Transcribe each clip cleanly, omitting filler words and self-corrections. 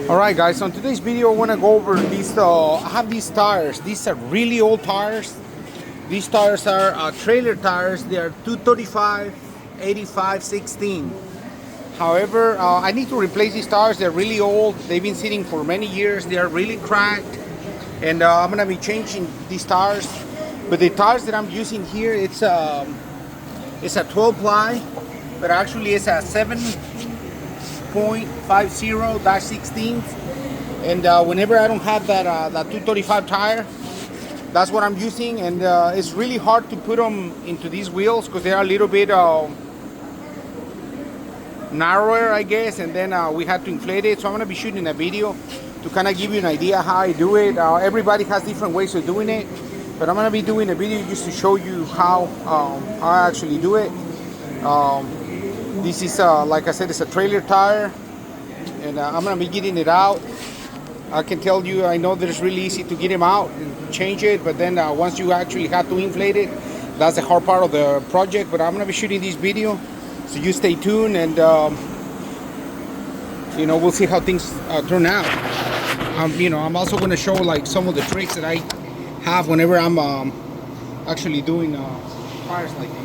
Alright guys, on today's video I want to go over these, I have these tires. These are really old tires. These tires are trailer tires. They are 235, 85, 16. However, I need to replace these tires. They're really old. They've been sitting for many years. They are really cracked. And I'm going to be changing these tires. But the tires that I'm using here, it's a 12 ply, but actually it's a 7.50-16. And whenever I don't have that 235 tire, that's what I'm using. And it's really hard to put them into these wheels because they are a little bit narrower, I guess. And then we had to inflate it. So I'm going to be shooting a video to kind of give you an idea how I do it. Everybody has different ways of doing it, but I'm going to be doing a video just to show you how I actually do it. This is, like I said, it's a trailer tire, and I'm going to be getting it out. I can tell you, I know that it's really easy to get them out and change it, but then once you actually have to inflate it, that's the hard part of the project. But I'm going to be shooting this video, so you stay tuned, and you know, we'll see how things turn out. You know, I'm also going to show like some of the tricks that I have whenever I'm actually doing tires like these.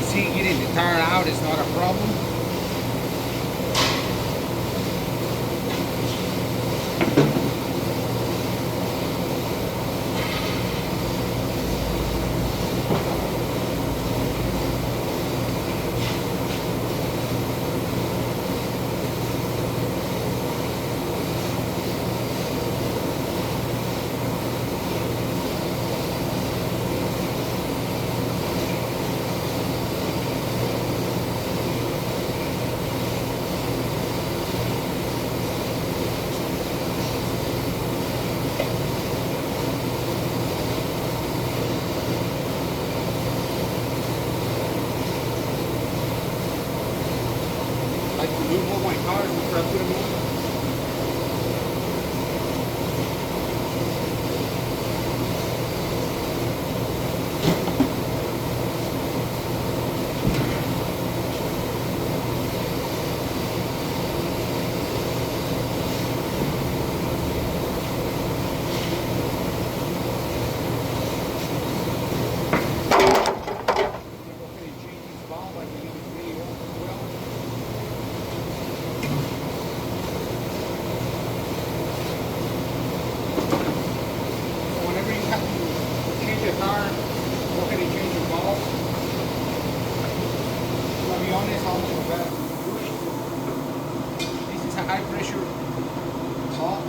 Getting the tire out is not a problem. I like to move all my cars before I put them on. This is a high pressure pump.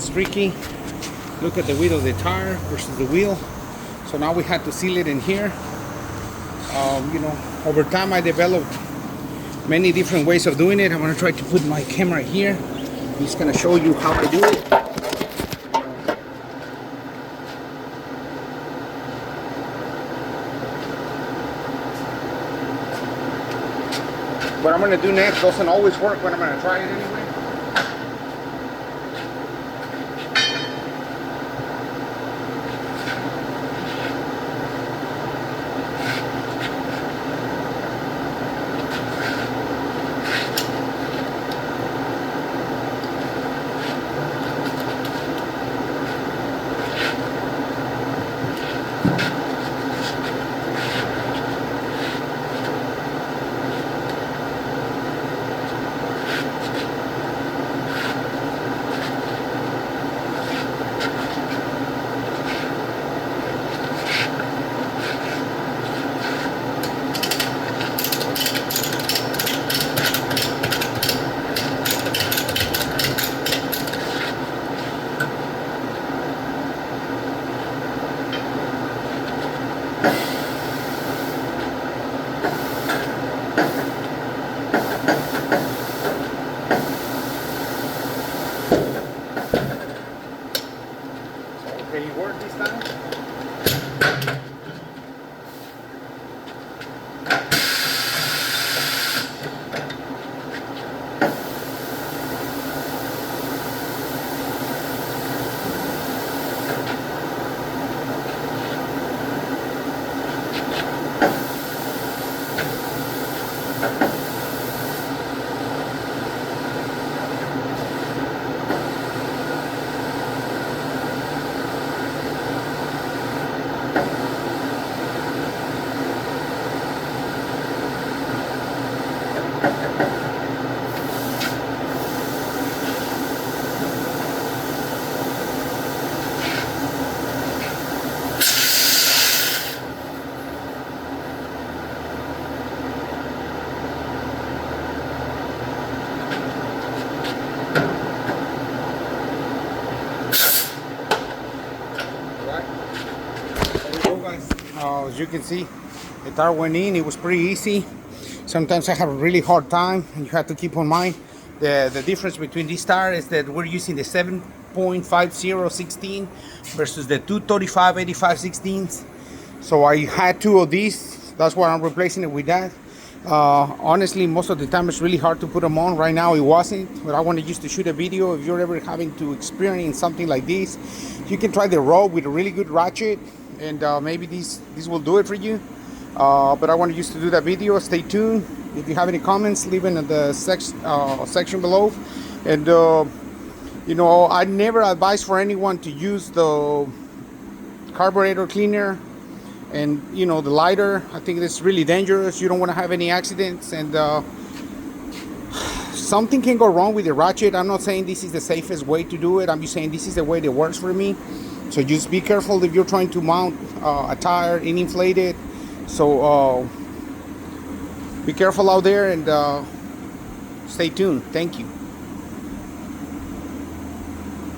it's tricky. Look at the width of the tire versus the wheel. So now we had to seal it in here. You know, over time I developed many different ways of doing it. I'm gonna try to put my camera here. I'm just gonna show you how I do it. What I'm gonna do next doesn't always work, but I'm gonna try it anyway. Can you work this time? As you can see, the tire went in. It was pretty easy. Sometimes I have a really hard time, and you have to keep in mind the difference between this tire is that we're using the 7.50 16 versus the 235 85 16s. So I had two of these. That's why I'm replacing it with that. Honestly, most of the time it's really hard to put them on. Right now it wasn't, but I wanted just to shoot a video. If you're ever having to experience something like this, you can try the rope with a really good ratchet, and maybe this will do it for you. But I wanted just to do that video. Stay tuned. If you have any comments, leave it in the section below. And you know, I never advise for anyone to use the carburetor cleaner and, you know, the lighter. I think it's really dangerous. You don't want to have any accidents, and something can go wrong with the ratchet. I'm not saying this is the safest way to do it. I'm just saying this is the way that works for me. So just be careful if you're trying to mount a tire and inflate it. So be careful out there, and stay tuned. Thank you.